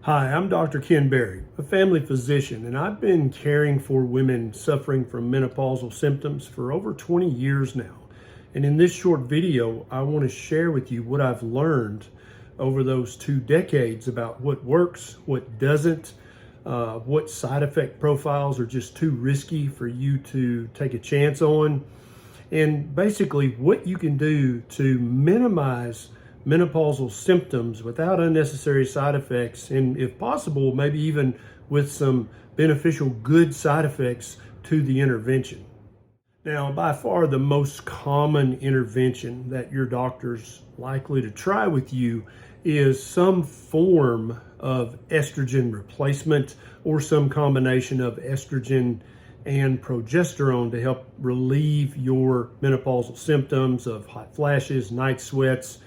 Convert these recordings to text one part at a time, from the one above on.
Hi, I'm Dr. Ken Berry, a family physician, and I've been caring for women suffering from menopausal symptoms for over 20 years now. And in this short video, I want to share with you what I've learned over those 2 decades about what works, what doesn't, what side effect profiles are just too risky for you to take a chance on, and basically what you can do to minimize menopausal symptoms without unnecessary side effects, and if possible, maybe even with some beneficial good side effects to the intervention. Now, by far the most common intervention that your doctor's likely to try with you is some form of estrogen replacement or some combination of estrogen and progesterone to help relieve your menopausal symptoms of hot flashes, night sweats,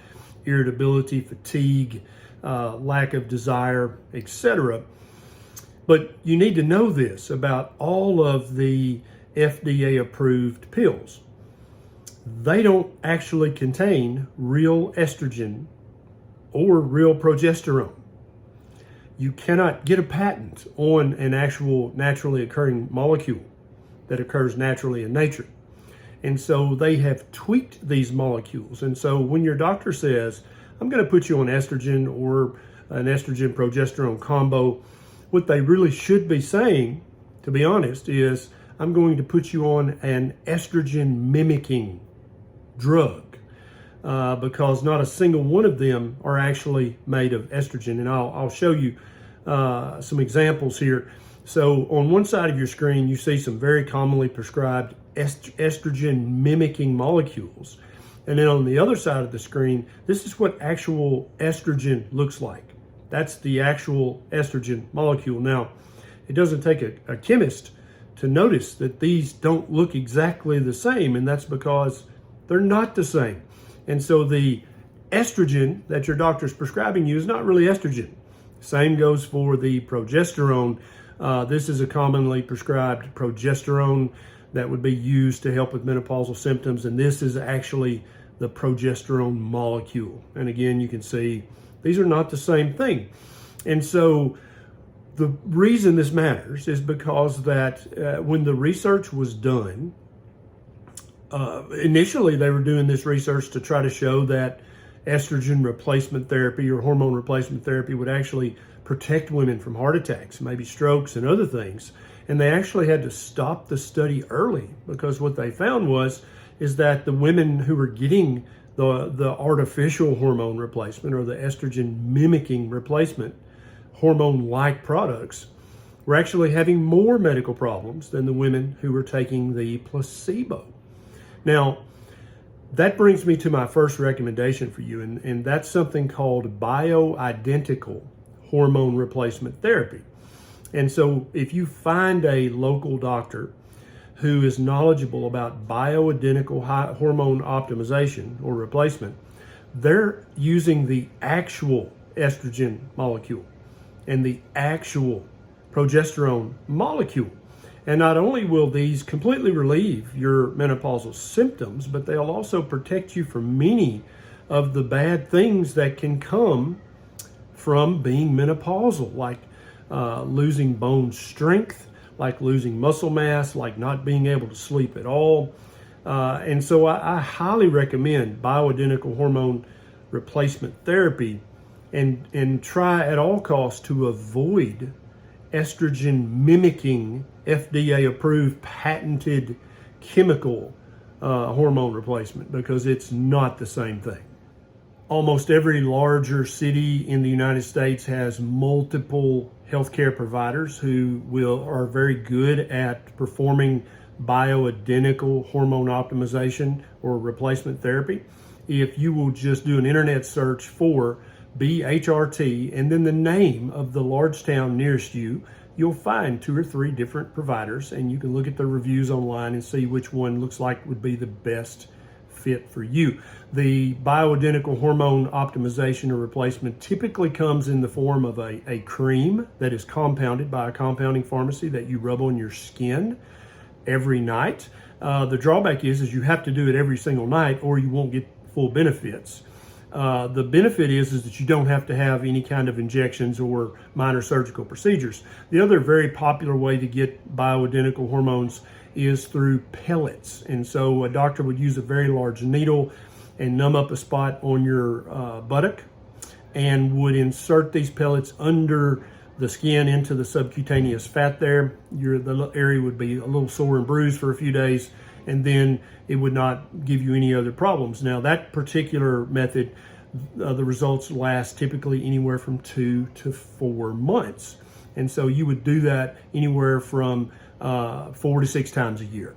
irritability, fatigue, lack of desire, etc. But you need to know this about all of the FDA approved pills. They don't actually contain real estrogen or real progesterone. You cannot get a patent on an actual naturally occurring molecule that occurs naturally in nature. And so they have tweaked these molecules. And so when your doctor says, I'm going to put you on estrogen or an estrogen progesterone combo, what they really should be saying, to be honest, is I'm going to put you on an estrogen mimicking drug, because not a single one of them are actually made of estrogen. And I'll show you some examples here. So on one side of your screen, you see some very commonly prescribed estrogen mimicking molecules. And then on the other side of the screen, this is what actual estrogen looks like. That's the actual estrogen molecule. Now, it doesn't take a chemist to notice that these don't look exactly the same, and that's because they're not the same. And so the estrogen that your doctor's prescribing you is not really estrogen. Same goes for the progesterone. This is a commonly prescribed progesterone that would be used to help with menopausal symptoms, and this is actually the progesterone molecule. And again, you can see these are not the same thing. And so the reason this matters is because that when the research was done, initially they were doing this research to try to show that estrogen replacement therapy or hormone replacement therapy would actually protect women from heart attacks, maybe strokes and other things. And they actually had to stop the study early because what they found is that the women who were getting the artificial hormone replacement or the estrogen mimicking replacement hormone-like products were actually having more medical problems than the women who were taking the placebo. Now, that brings me to my first recommendation for you, and that's something called bioidentical hormone replacement therapy. And so if you find a local doctor who is knowledgeable about bioidentical hormone optimization or replacement, they're using the actual estrogen molecule and the actual progesterone molecule. And not only will these completely relieve your menopausal symptoms, but they'll also protect you from many of the bad things that can come from being menopausal, like losing bone strength, like losing muscle mass, like not being able to sleep at all. And so I highly recommend bioidentical hormone replacement therapy, and try at all costs to avoid estrogen mimicking FDA approved patented chemical hormone replacement, because it's not the same thing. Almost every larger city in the United States has multiple healthcare providers who are very good at performing bioidentical hormone optimization or replacement therapy. If you will just do an internet search for BHRT and then the name of the large town nearest you, you'll find 2 or 3 different providers, and you can look at the reviews online and see which one looks like would be the best fit for you. The bioidentical hormone optimization or replacement typically comes in the form of a cream that is compounded by a compounding pharmacy that you rub on your skin every night. The drawback is you have to do it every single night or you won't get full benefits. The benefit is that you don't have to have any kind of injections or minor surgical procedures. The other very popular way to get bioidentical hormones is through pellets. And so a doctor would use a very large needle and numb up a spot on your buttock and would insert these pellets under the skin into the subcutaneous fat there. The area would be a little sore and bruised for a few days, and then it would not give you any other problems. Now, that particular method, the results last typically anywhere from 2 to 4 months. And so you would do that anywhere from 4 to 6 times a year.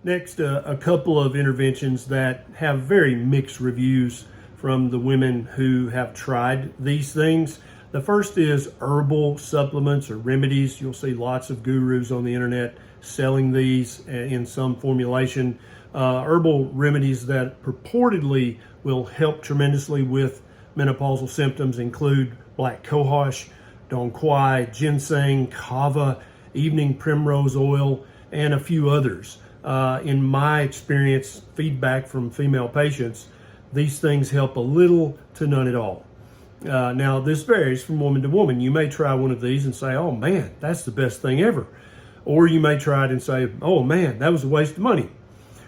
Next, a couple of interventions that have very mixed reviews from the women who have tried these things. The first is herbal supplements or remedies. You'll see lots of gurus on the internet selling these in some formulation. Herbal remedies that purportedly will help tremendously with menopausal symptoms include black cohosh, dong quai, ginseng, kava, evening primrose oil, and a few others. In my experience, feedback from female patients, these things help a little to none at all. Now, this varies from woman to woman. You may try one of these and say, oh man, that's the best thing ever. Or you may try it and say, oh man, that was a waste of money.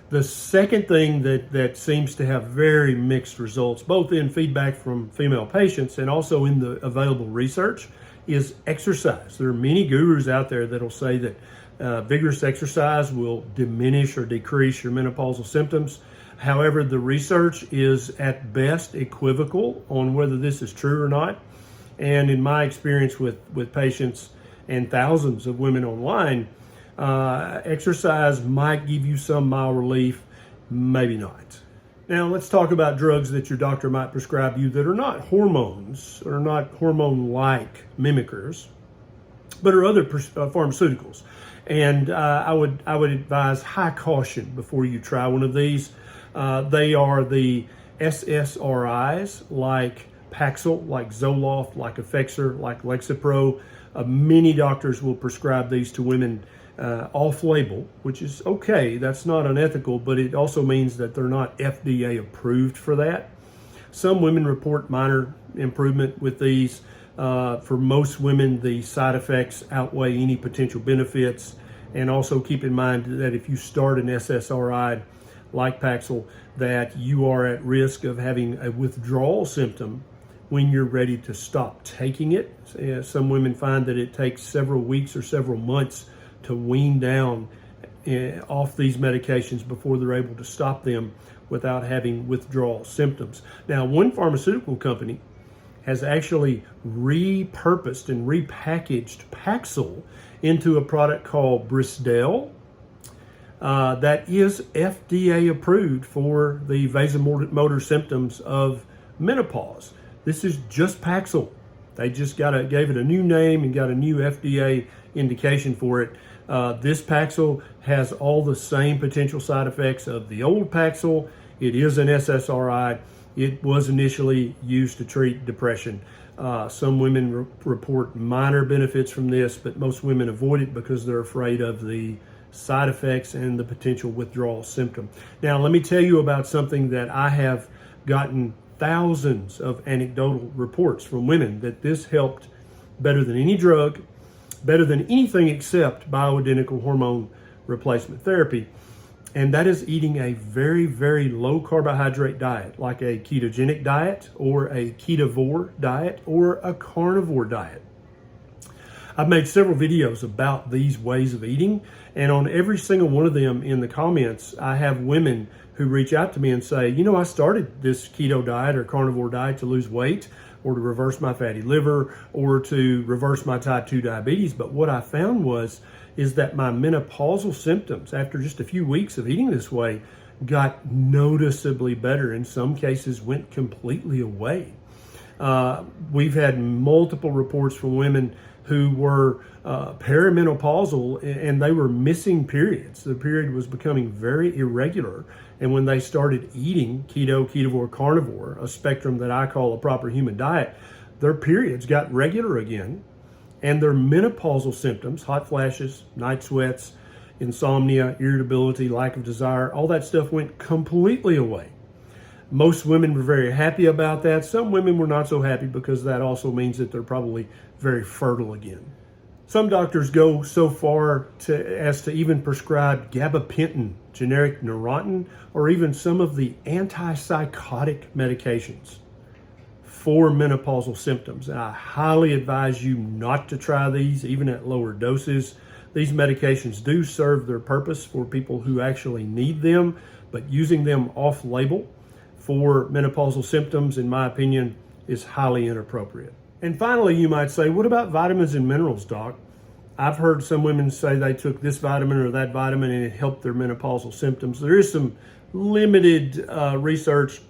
The second thing that seems to have very mixed results, both in feedback from female patients and also in the available research, is exercise. There are many gurus out there that'll say that vigorous exercise will diminish or decrease your menopausal symptoms. However, the research is at best equivocal on whether this is true or not. And in my experience with patients and thousands of women online, exercise might give you some mild relief, maybe not. Now, let's talk about drugs that your doctor might prescribe you that are not hormones or not hormone-like mimickers, but are other pharmaceuticals. And I would advise high caution before you try one of these. They are the SSRIs like Paxil, like Zoloft, like Effexor, like Lexapro. Many doctors will prescribe these to women off-label, which is okay. That's not unethical, but it also means that they're not FDA approved for that. Some women report minor improvement with these. For most women, the side effects outweigh any potential benefits. And also keep in mind that if you start an SSRI like Paxil, that you are at risk of having a withdrawal symptom when you're ready to stop taking it. Some women find that it takes several weeks or several months to wean down off these medications before they're able to stop them without having withdrawal symptoms. Now, one pharmaceutical company has actually repurposed and repackaged Paxil into a product called Bristol that is FDA approved for the vasomotor symptoms of menopause. This is just Paxil. They just gave it a new name and got a new FDA indication for it. This Paxil has all the same potential side effects of the old Paxil. It is an SSRI. It was initially used to treat depression. Some women report minor benefits from this, but most women avoid it because they're afraid of the side effects and the potential withdrawal symptom. Now, let me tell you about something that I have gotten thousands of anecdotal reports from women that this helped better than any drug, better than anything except bioidentical hormone replacement therapy. And that is eating a very, very low carbohydrate diet, like a ketogenic diet or a ketovore diet or a carnivore diet. I've made several videos about these ways of eating, and on every single one of them in the comments, I have women who reach out to me and say, you know, I started this keto diet or carnivore diet to lose weight or to reverse my fatty liver or to reverse my type 2 diabetes. But what I found is that my menopausal symptoms after just a few weeks of eating this way got noticeably better. In some cases, went completely away. We've had multiple reports from women who were perimenopausal and they were missing periods. The period was becoming very irregular. And when they started eating keto, ketovore, carnivore, a spectrum that I call a proper human diet, their periods got regular again. And their menopausal symptoms, hot flashes, night sweats, insomnia, irritability, lack of desire, all that stuff went completely away. Most women were very happy about that. Some women were not so happy because that also means that they're probably very fertile again. Some doctors go so far as to even prescribe gabapentin, generic Neurontin, or even some of the antipsychotic medications for menopausal symptoms. And I highly advise you not to try these, even at lower doses. These medications do serve their purpose for people who actually need them, but using them off-label for menopausal symptoms, in my opinion, is highly inappropriate. And finally, you might say, what about vitamins and minerals, doc? I've heard some women say they took this vitamin or that vitamin and it helped their menopausal symptoms. There is some limited research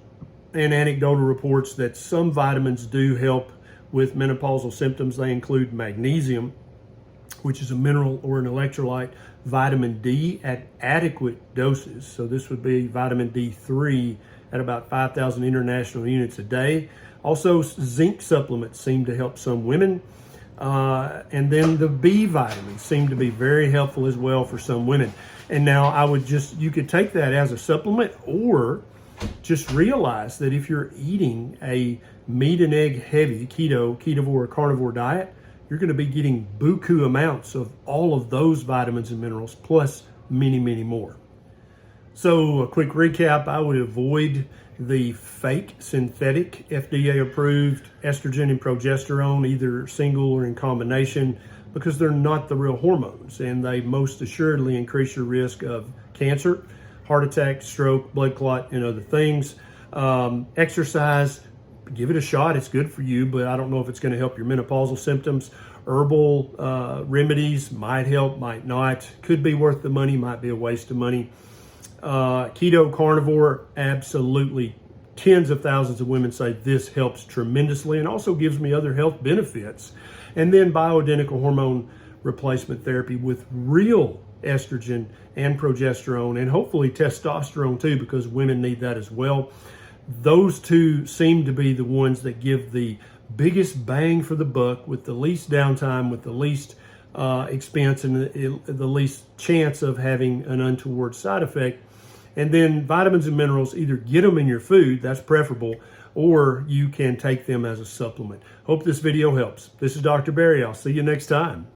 and anecdotal reports that some vitamins do help with menopausal symptoms. They include magnesium, which is a mineral or an electrolyte, vitamin D at adequate doses. So this would be vitamin D3 at about 5,000 international units a day. Also, zinc supplements seem to help some women. And then the B vitamins seem to be very helpful as well for some women. And now you could take that as a supplement, or just realize that if you're eating a meat and egg heavy ketovore, carnivore diet, you're going to be getting buku amounts of all of those vitamins and minerals, plus many, many more. So a quick recap, I would avoid the fake synthetic FDA approved estrogen and progesterone, either single or in combination, because they're not the real hormones, and they most assuredly increase your risk of cancer, heart attack, stroke, blood clot, and other things. Exercise, give it a shot. It's good for you, but I don't know if it's going to help your menopausal symptoms. Herbal remedies might help, might not. Could be worth the money, might be a waste of money. Keto carnivore, absolutely. Tens of thousands of women say this helps tremendously and also gives me other health benefits. And then bioidentical hormone replacement therapy with real estrogen and progesterone, and hopefully testosterone too, because women need that as well. Those two seem to be the ones that give the biggest bang for the buck, with the least downtime, with the least expense, and the least chance of having an untoward side effect. And then vitamins and minerals, either get them in your food, that's preferable, or you can take them as a supplement. Hope this video helps. This is Dr. Barry. I'll see you next time.